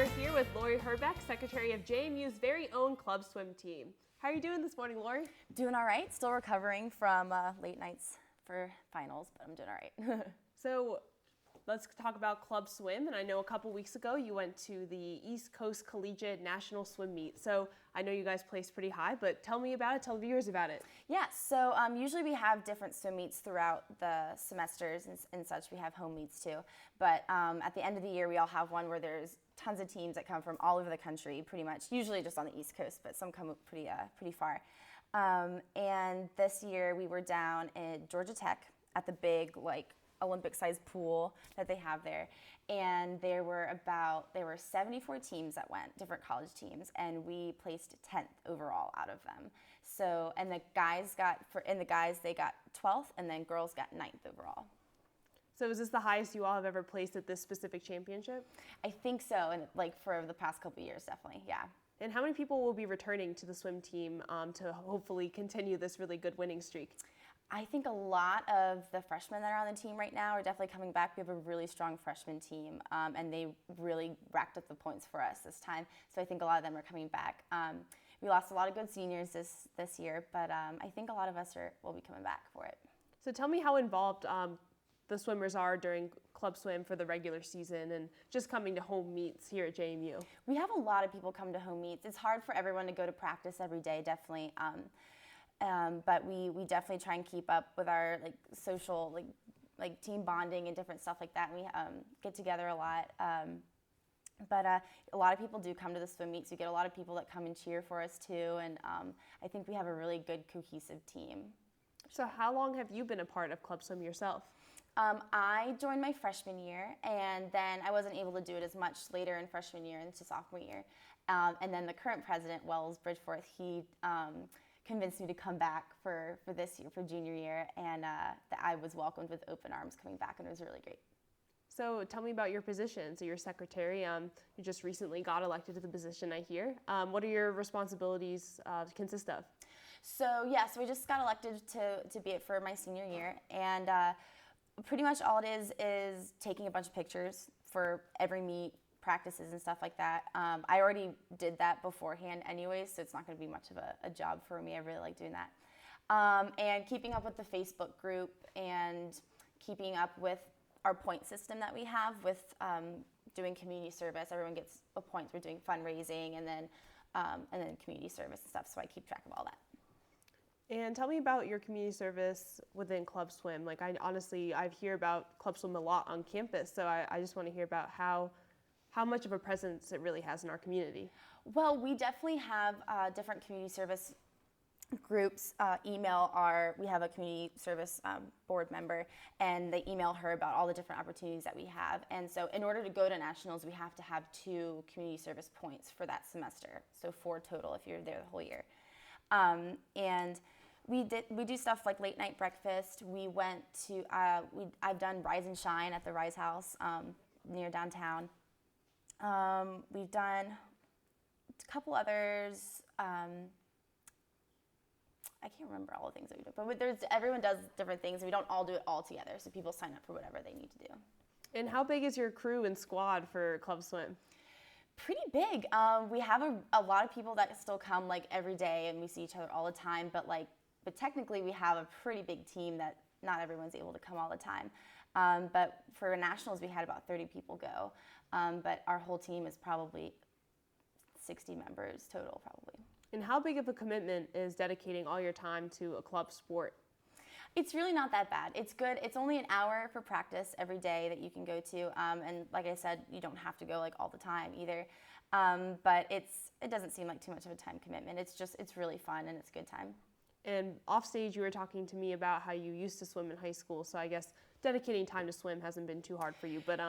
We're here with Lori Herbeck, Secretary of JMU's very own club swim team. How are you doing this morning, Lori? Doing all right. Still recovering from late nights for finals, but I'm doing all right. So let's talk about club swim. And I know a couple weeks ago you went to the East Coast Collegiate National Swim Meet. So I know you guys placed pretty high, but tell me about it. Tell the viewers about it. Yeah, so usually we have different swim meets throughout the semesters and such. We have home meets too. But at the end of the year, we all have one where there's tons of teams that come from all over the country, pretty much, usually just on the East Coast, but some come pretty far. And this year we were down at Georgia Tech at the big, Olympic-sized pool that they have there, and there were 74 teams that went, different college teams, and we placed 10th overall out of them. So, and the guys they got 12th, and then girls got 9th overall. So is this the highest you all have ever placed at this specific championship? I think so, and for the past couple of years, definitely, yeah. And how many people will be returning to the swim team to hopefully continue this really good winning streak? I think a lot of the freshmen that are on the team right now are definitely coming back. We have a really strong freshman team, and they really racked up the points for us this time. So I think a lot of them are coming back. We lost a lot of good seniors this year, but I think a lot of us will be coming back for it. So tell me how involved the swimmers are during club swim for the regular season and just coming to home meets here at JMU. We have a lot of people come to home meets. It's hard for everyone to go to practice every day, definitely. But we definitely try and keep up with our social team bonding and different stuff like that. And we get together a lot. But a lot of people do come to the swim meets. We get a lot of people that come and cheer for us too. And I think we have a really good cohesive team. So how long have you been a part of club swim yourself? I joined my freshman year, and then I wasn't able to do it as much later in freshman year into sophomore year. And then the current president, Wells Bridgeforth, he convinced me to come back for this year, for junior year, and that I was welcomed with open arms coming back, and it was really great. So tell me about your position. So you're secretary. You just recently got elected to the position, I hear. What are your responsibilities consist of? So we just got elected to be it for my senior year, and pretty much all it is taking a bunch of pictures for every meet, practices and stuff like that. I already did that beforehand anyways, so it's not going to be much of a job for me. I really like doing that. And keeping up with the Facebook group and keeping up with our point system that we have with doing community service. Everyone gets a point. We're doing fundraising and then community service and stuff, so I keep track of all that. And tell me about your community service within Club Swim. I hear about Club Swim a lot on campus, so I just want to hear about how much of a presence it really has in our community. Well, we definitely have different community service groups. We have a community service board member, and they email her about all the different opportunities that we have. And so in order to go to nationals, we have to have 2 community service points for that semester. So 4 total if you're there the whole year. And we do stuff like late night breakfast. We went to, I've done Rise and Shine at the Rise House near downtown. We've done a couple others. I can't remember all the things that we do, but everyone does different things. We don't all do it all together, so people sign up for whatever they need to do. And how big is your crew and squad for Club Swim? Pretty big. We have a lot of people that still come every day, and we see each other all the time. But technically, we have a pretty big team that not everyone's able to come all the time. But for nationals, we had about 30 people go. But our whole team is probably 60 members total, probably. And how big of a commitment is dedicating all your time to a club sport? It's really not that bad. It's good. It's only an hour for practice every day that you can go to. And like I said, you don't have to go all the time either. But it doesn't seem like too much of a time commitment. It's really fun and it's a good time. And off stage, you were talking to me about how you used to swim in high school. So I guess dedicating time to swim hasn't been too hard for you. But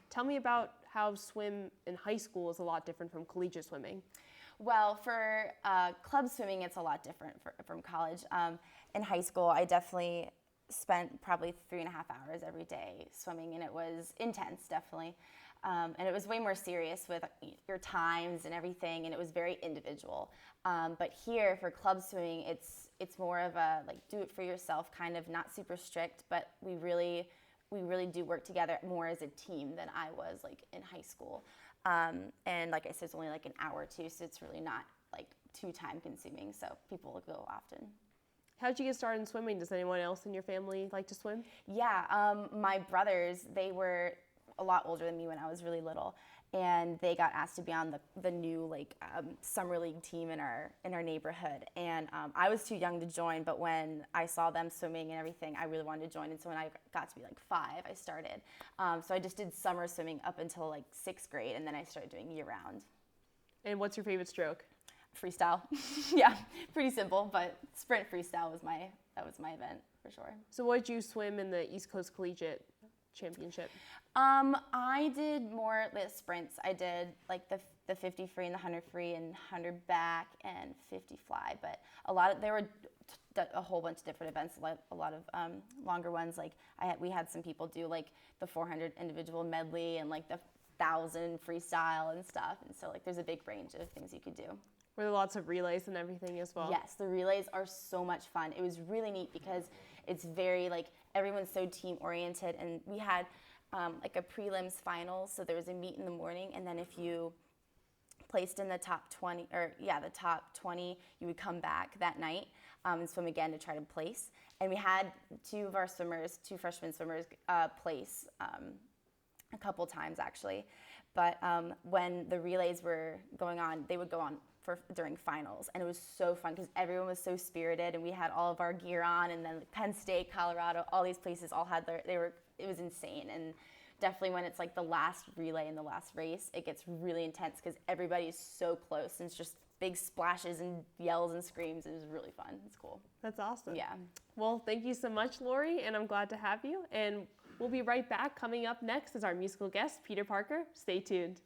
tell me about how swim in high school is a lot different from collegiate swimming. Well, for club swimming, it's a lot different from college. In high school, I definitely spent probably 3.5 hours every day swimming, and it was intense, definitely. And it was way more serious with your times and everything, and it was very individual. But here, for club swimming, it's more of a do it for yourself kind of, not super strict, but we really we really do work together more as a team than I was like in high school. And like I said, it's only like an hour or two, so it's really not like too time consuming. So people will go often. How'd you get started in swimming? Does anyone else in your family like to swim? Yeah, my brothers, they were a lot older than me when I was really little, and they got asked to be on the new like summer league team in our neighborhood. And I was too young to join, but when I saw them swimming and everything, I really wanted to join. And so when I got to be like 5, I started. So I just did summer swimming up until like 6th grade, and then I started doing year round. And what's your favorite stroke? Freestyle. Yeah, pretty simple, but sprint freestyle was my event for sure. So what did you swim in the East Coast Collegiate Championship? I did more the sprints. I did like the 50 free and the 100 free and 100 back and 50 fly, but there were a whole bunch of different events, a lot of longer ones. Like we had some people do like the 400 individual medley and like the 1,000 freestyle and stuff, and so like there's a big range of things you could do. Were there lots of relays and everything as well? Yes, the relays are so much fun. It was really neat because it's very like everyone's so team oriented, and we had like a prelims finals, so there was a meet in the morning, and then if you placed in the top 20, the top 20, you would come back that night and swim again to try to place. And we had two freshman swimmers place a couple times actually, but when the relays were going on, they would go on during finals, and it was so fun because everyone was so spirited, and we had all of our gear on, and then Penn State, Colorado, all these places all had it was insane. And definitely when it's like the last relay and the last race, it gets really intense because everybody is so close, and it's just big splashes and yells and screams. It was really fun. It's cool. That's awesome. Yeah. Well, thank you so much, Lori, and I'm glad to have you. And we'll be right back. Coming up next is our musical guest, Peter Parker. Stay tuned.